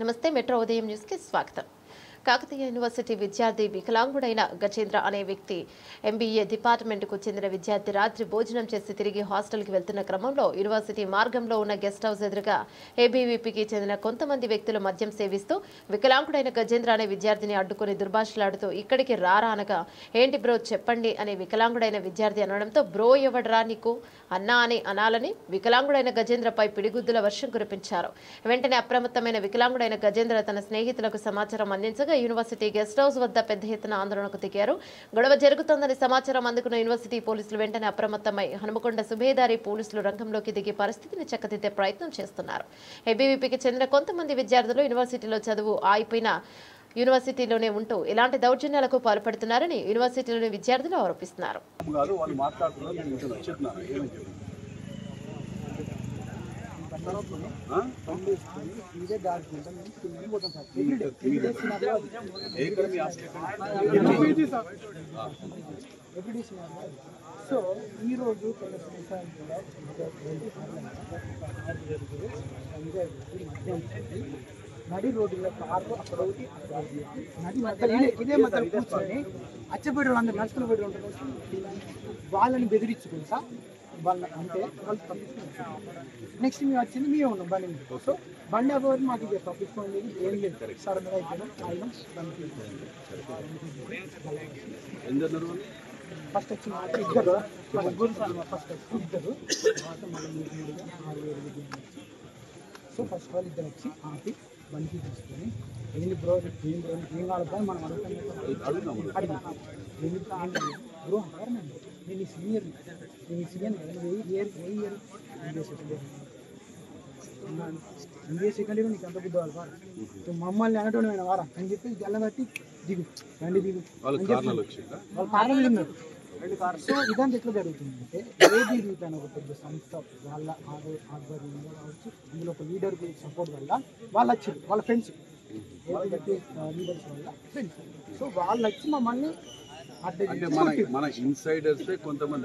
నమస్తే మెట్రో ఉదయం న్యూస్ కి స్వాగతం. కాకతీయ యూనివర్సిటీ విద్యార్థి వికలాంగుడైన గజేంద్ర అనే వ్యక్తి ఎంబీఏ డిపార్ట్మెంట్కు చెందిన విద్యార్థి రాత్రి భోజనం చేసి తిరిగి హాస్టల్కి వెళ్తున్న క్రమంలో యూనివర్సిటీ మార్గంలో ఉన్న గెస్ట్ హౌస్ ఎదురుగా ఏబీవీపీకి చెందిన కొంతమంది వ్యక్తులు మద్యం సేవిస్తూ వికలాంగుడైన గజేంద్ర అనే విద్యార్థిని అడ్డుకుని దుర్భాషలాడుతూ ఇక్కడికి రారా అనగా ఏంటి బ్రో చెప్పండి అని వికలాంగుడైన విద్యార్థి అనడంతో బ్రో ఎవడరా నీకు అన్నా అని అనాలని వికలాంగుడైన గజేంద్రపై పిడిగుద్దుల వర్షం కురిపించారు. వెంటనే అప్రమత్తమైన వికలాంగుడైన గజేంద్ర తన స్నేహితులకు సమాచారం అందించగా యూనివర్సిటీ గెస్ట్ హౌస్ వద్ద పెద్ద ఎత్తున ఆందోళనకు దిగారు. గొడవ జరుగుతోందని సమాచారం అందుకున్న యూనివర్సిటీ పోలీసులు వెంటనే అప్రమత్తమై హనుమకొండ సుబేదారి పోలీసులు రంగంలోకి దిగి పరిస్థితిని చక్కదిద్దే ప్రయత్నం చేస్తున్నారు. ఏబీవీపీకి చెందిన కొంతమంది విద్యార్థులు యూనివర్సిటీలో చదువు ఆగిపోయిన యూనివర్సిటీలోనే ఉంటూ ఇలాంటి దౌర్జన్యాలకు పాల్పడుతున్నారని యూనివర్సిటీలోని విద్యార్థులు ఆరోపిస్తున్నారు. సో ఈ రోజు నడి రోడ్డులో కార్లు అక్కడ ఒకటి నది మధ్యలో ఇదే మధ్యలో కూర్చొని అచ్చబడి అందరు నడుచుకుని పడి ఉంటారు. వాళ్ళని బెదిరించుకుంటా వాళ్ళ అంటే వాళ్ళు తప్పించుకుంటారు. నెక్స్ట్ మేము వచ్చింది మేము ఉన్నాం బండి. సో బండి అవ్వదు మాకు ఇక తప్పించుకోండి ఏం లేదు. సడన్గా అయిపోయినాం ఆయన ఫస్ట్ వచ్చిన ఇద్దరు ఫస్ట్ ఇద్దరు సో ఫస్ట్ వాళ్ళు ఇద్దరు వచ్చి ఆపి బండికి తీసుకొని ఏంటి బ్రో ఏం కావాలి మనం అడుగుతాం బ్రో అంటారు. నేను సీనియర్ ఎంబీఏ సెకండ్ ఇయర్ నీకు అంత బుద్ధి వాళ్ళు వారు మమ్మల్ని అనటోనే వారా అని చెప్పి గల్లబట్టి దిగు రండి దిగు వాళ్ళు కారణం ఉన్నారు. సో ఇదంతా ఎట్లా జరుగుతుందంటే ఏబీవీపీ అనే ఒక పెద్ద సంస్థ వాళ్ళ ఆధ్వర్యంలో కావచ్చు, అందులో ఒక లీడర్ సపోర్ట్ వల్ల వాళ్ళు వచ్చారు, వాళ్ళ ఫ్రెండ్స్ ఏబీవీపీ లీడర్స్ వల్ల ఫ్రెండ్స్. సో వాళ్ళు వచ్చి మమ్మల్ని మన ఇన్సైడర్స్ కొంతమంది